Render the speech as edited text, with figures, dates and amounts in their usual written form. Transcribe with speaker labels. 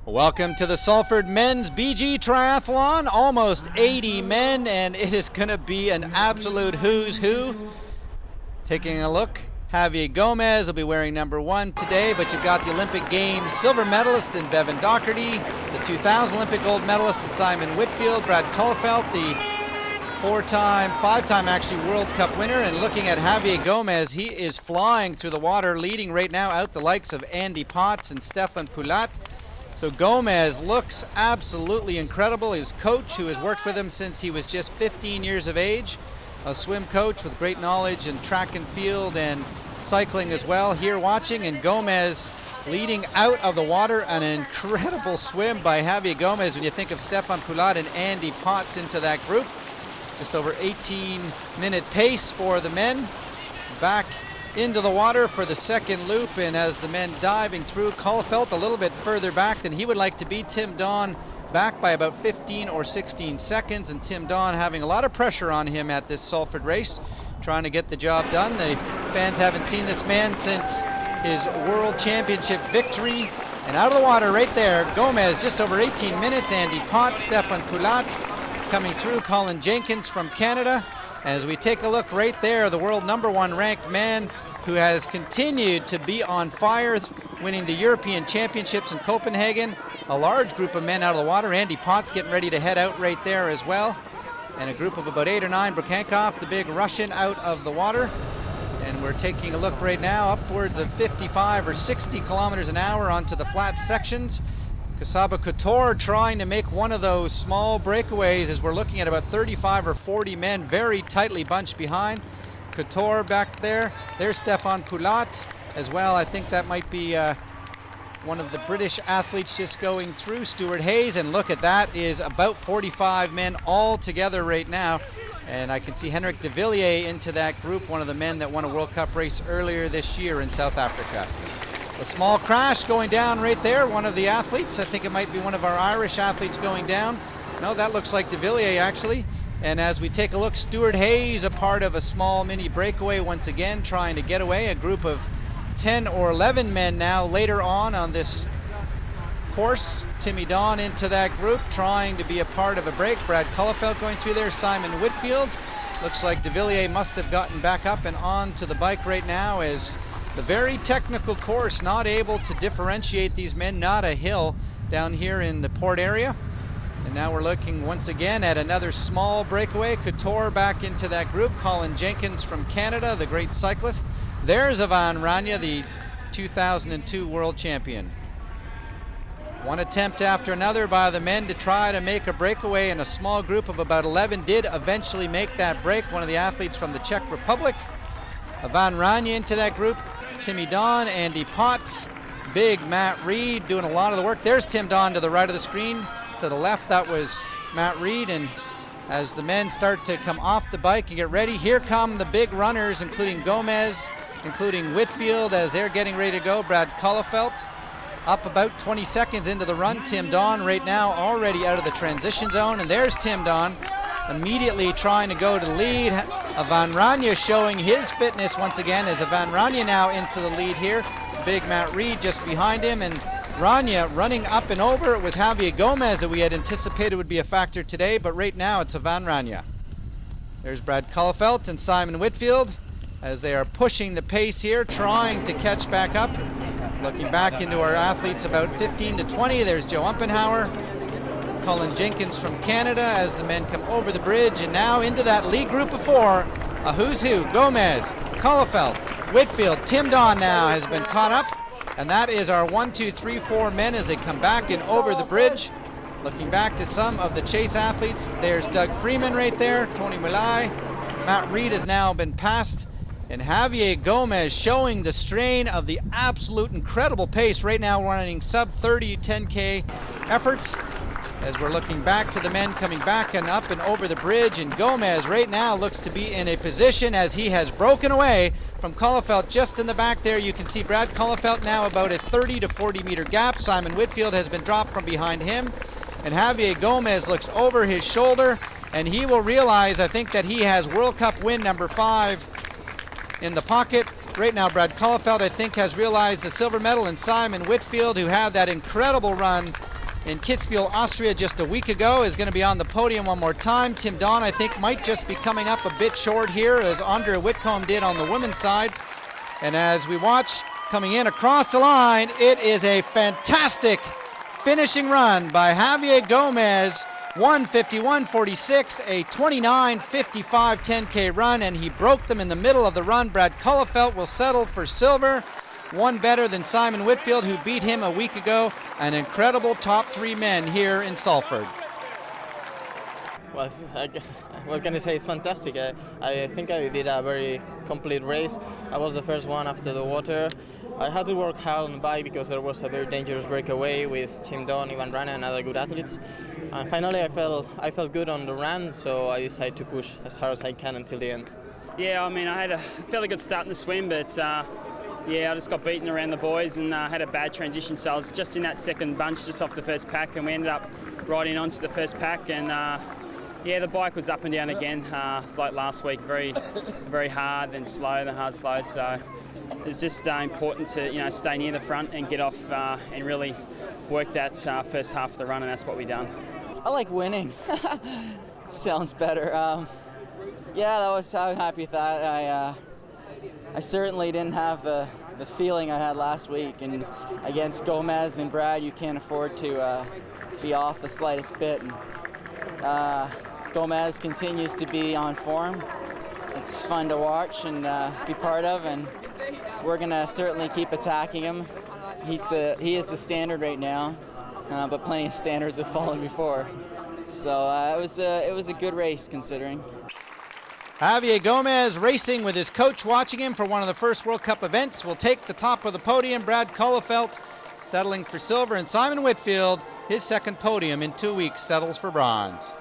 Speaker 1: Welcome to the Salford Men's BG Triathlon. Almost 80 men, and it is going to be an absolute who's who. Taking a look, Javier Gomez will be wearing number 1 today, but you've got the Olympic Games silver medalist in Bevan Docherty, the 2000 Olympic gold medalist in Simon Whitfield, Brad Kullefelt, the 5-time actually World Cup winner. And looking at Javier Gomez, he is flying through the water, leading right now out the likes of Andy Potts and Stefan Poulat. So Gomez looks absolutely incredible. His coach, who has worked with him since he was just 15 years of age, a swim coach with great knowledge in track and field and cycling as well, here watching. And Gomez leading out of the water, an incredible swim by Javier Gomez when you think of Stefan Poulat and Andy Potts into that group. Just over 18-minute pace for the men. Back into the water for the second loop, and as the men diving through, Kullefelt a little bit further back than he would like to be. Tim Don back by about 15 or 16 seconds, and Tim Don having a lot of pressure on him at this Salford race, trying to get the job done. The fans haven't seen this man since his World Championship victory. And out of the water right there, Gomez just over 18 minutes. Andy Potts, Stefan Poulat coming through, Colin Jenkins from Canada. As we take a look right there, the world number 1 ranked man who has continued to be on fire, winning the European Championships in Copenhagen. A large group of men out of the water. Andy Potts getting ready to head out right there as well. And a group of about 8 or 9. Brukhankov, the big Russian, out of the water. And we're taking a look right now, upwards of 55 or 60 kilometers an hour onto the flat sections. Kasaba Couture trying to make one of those small breakaways as we're looking at about 35 or 40 men very tightly bunched behind. Couture back there. There's Stefan Poulat as well. I think that might be one of the British athletes just going through, Stuart Hayes. And look at that, is about 45 men all together right now. And I can see Henrik de Villiers into that group, one of the men that won a World Cup race earlier this year in South Africa. A small crash going down right there. One of the athletes, I think it might be one of our Irish athletes going down. No, that looks like de Villiers actually. And as we take a look, Stuart Hayes, a part of a small mini breakaway once again, trying to get away. A group of 10 or 11 men now later on this course. Timmy Don into that group, trying to be a part of a break. Brad Kullefelt going through there. Simon Whitfield. Looks like de Villiers must have gotten back up and on to the bike right now, as the very technical course not able to differentiate these men. Not a hill down here in the port area. And now we're looking once again at another small breakaway. Couture back into that group. Colin Jenkins from Canada, the great cyclist. There's Ivan Rania, the 2002 world champion. One attempt after another by the men to try to make a breakaway, and a small group of about 11 did eventually make that break. One of the athletes from the Czech Republic. Ivan Rania into that group. Timmy Don, Andy Potts, big Matt Reed doing a lot of the work. There's Tim Don to the right of the screen. To the left, that was Matt Reed. And as the men start to come off the bike and get ready, here come the big runners, including Gomez, including Whitfield, as they're getting ready to go. Brad Kullefelt up about 20 seconds into the run. Tim Don right now already out of the transition zone. And there's Tim Don immediately trying to go to the lead. Ivan Rania showing his fitness once again, as Ivan Rania now into the lead here. Big Matt Reed just behind him, and Rania running up and over. It was Javier Gomez that we had anticipated would be a factor today, but right now it's Ivan Rania. There's Brad Kullefelt and Simon Whitfield as they are pushing the pace here, trying to catch back up. Looking back into our athletes, about 15 to 20. There's Joe Umpenhauer, Colin Jenkins from Canada, as the men come over the bridge, and now into that lead group of 4. A who's who. Gomez, Kullefelt, Whitfield. Tim Don now has been caught up, and that is our 1, 2, 3, 4 men as they come back and over the bridge. Looking back to some of the chase athletes, there's Doug Freeman right there, Tony Mulai. Matt Reed has now been passed, and Javier Gomez showing the strain of the absolute incredible pace right now, running sub 30 10K efforts. As we're looking back to the men coming back and up and over the bridge, and Gomez right now looks to be in a position as he has broken away from Kullefelt just in the back there. You can see Brad Kullefelt now about a 30 to 40 meter gap. Simon Whitfield has been dropped from behind him, and Javier Gomez looks over his shoulder, and he will realize, I think, that he has World Cup win number 5 in the pocket. Right now, Brad Kullefelt, I think, has realized the silver medal, and Simon Whitfield, who had that incredible run in Kitzbühel, Austria just a week ago, is going to be on the podium one more time. Tim Don, I think, might just be coming up a bit short here, as Andrea Whitcomb did on the women's side. And as we watch coming in across the line, it is a fantastic finishing run by Javier Gomez. 1:51.46, a 29:55 10K run, and he broke them in the middle of the run. Brad Kullefelt will settle for silver, one better than Simon Whitfield, who beat him a week ago. An incredible top three men here in Salford.
Speaker 2: Well, what can I say? It's fantastic. I think I did a very complete race. I was the first one after the water. I had to work hard on the bike because there was a very dangerous breakaway with Tim Don, Ivan Rana, and other good athletes. And finally, I felt good on the run, so I decided to push as hard as I can until the end.
Speaker 3: Yeah, I mean, I had a fairly good start in the swim, but yeah, I just got beaten around the boys and had a bad transition. So I was just in that second bunch, just off the first pack, and we ended up riding onto the first pack. And yeah, the bike was up and down again. It's like last week, very, very hard, then slow, then hard, slow. So it's just important to stay near the front and get off and really work that first half of the run, and that's what we done.
Speaker 4: I like winning. Sounds better. Yeah, I'm happy with that. I certainly didn't have the feeling I had last week, and against Gomez and Brad, you can't afford to be off the slightest bit. And, Gomez continues to be on form. It's fun to watch and be part of, and we're gonna certainly keep attacking him. He is the standard right now, but plenty of standards have fallen before. So it was a good race considering.
Speaker 1: Javier Gomez racing with his coach watching him for one of the first World Cup events will take the top of the podium. Brad Kullefelt settling for silver, and Simon Whitfield, his second podium in 2 weeks, settles for bronze.